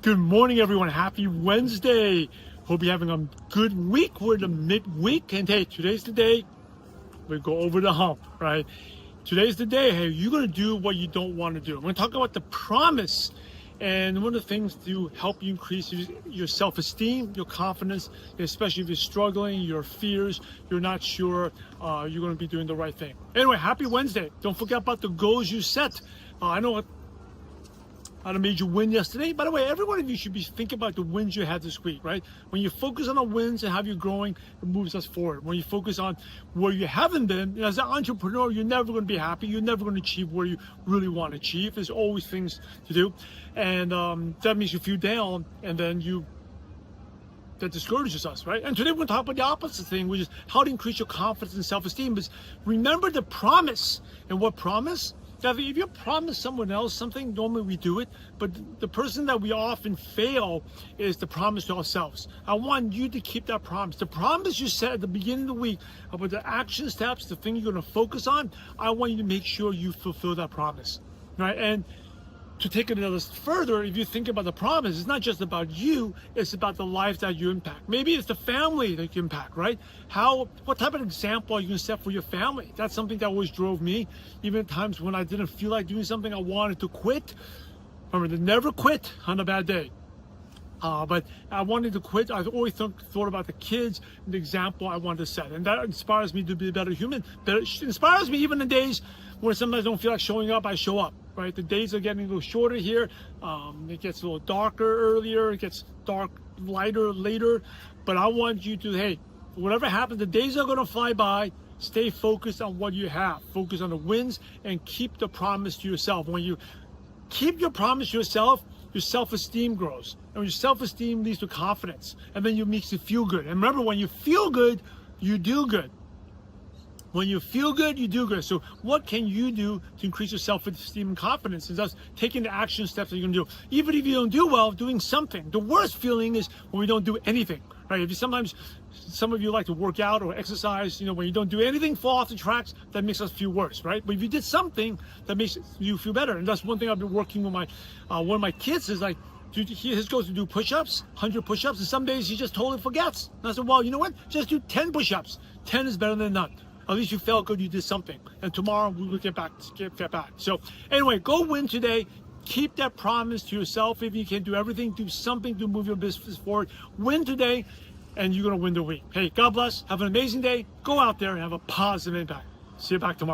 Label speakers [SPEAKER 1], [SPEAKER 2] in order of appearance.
[SPEAKER 1] Good morning, everyone. Happy Wednesday. Hope you're having a good week. We're in the midweek, and hey, today's the day we go over the hump, right? Today's the day, hey, you're going to do what you don't want to do. I'm going to talk about the promise, and one of the things to help you increase your self-esteem, your confidence, especially if you're struggling, your fears, you're not sure you're going to be doing the right thing. Anyway, happy Wednesday. Don't forget about the goals you set. I know I had a major win yesterday. By the way, every one of you should be thinking about the wins you had this week, right? When you focus on the wins and how you're growing, it moves us forward. When you focus on where you haven't been, as an entrepreneur, you're never going to be happy. You're never going to achieve where you really want to achieve. There's always things to do. And that makes you feel down, and then that discourages us, right? And today we're going to talk about the opposite thing, which is how to increase your confidence and self-esteem. But remember the promise. And what promise? That if you promise someone else something, normally we do it, but the person that we often fail is the promise to ourselves. I want you to keep that promise. The promise you set at the beginning of the week about the action steps, the thing you're going to focus on, I want you to make sure you fulfill that promise, right? And to take it a little further, if you think about the promise, it's not just about you, it's about the life that you impact. Maybe it's the family that you impact, right? What type of example are you going to set for your family? That's something that always drove me. Even at times when I didn't feel like doing something, I wanted to quit. Remember, to never quit on a bad day. But I wanted to quit. I've always thought about the kids and the example I wanted to set. And that inspires me to be a better human. It inspires me even in days when sometimes I don't feel like showing up, I show up, right? The days are getting a little shorter here. It gets a little darker earlier. It gets lighter later. But I want you to, hey, whatever happens, the days are going to fly by. Stay focused on what you have. Focus on the wins and keep the promise to yourself. When you keep your promise to yourself, your self-esteem grows. And when your self-esteem leads to confidence. And then it makes you feel good. And remember, when you feel good, you do good. When you feel good, you do good. So what can you do to increase your self-esteem and confidence? And that's taking the action steps that you're going to do. Even if you don't do well, doing something. The worst feeling is when we don't do anything, right? If you sometimes, some of you like to work out or exercise, when you don't do anything, fall off the tracks, that makes us feel worse, right? But if you did something, that makes you feel better. And that's one thing I've been working with one of my kids is like, he goes to do push-ups, 100 push-ups, and some days he just totally forgets. And I said, well, you know what? Just do 10 push-ups. 10 is better than none. At least you felt good, you did something. And tomorrow we will get back. So anyway, go win today. Keep that promise to yourself. If you can do everything, do something to move your business forward. Win today, and you're going to win the week. Hey, God bless. Have an amazing day. Go out there and have a positive impact. See you back tomorrow.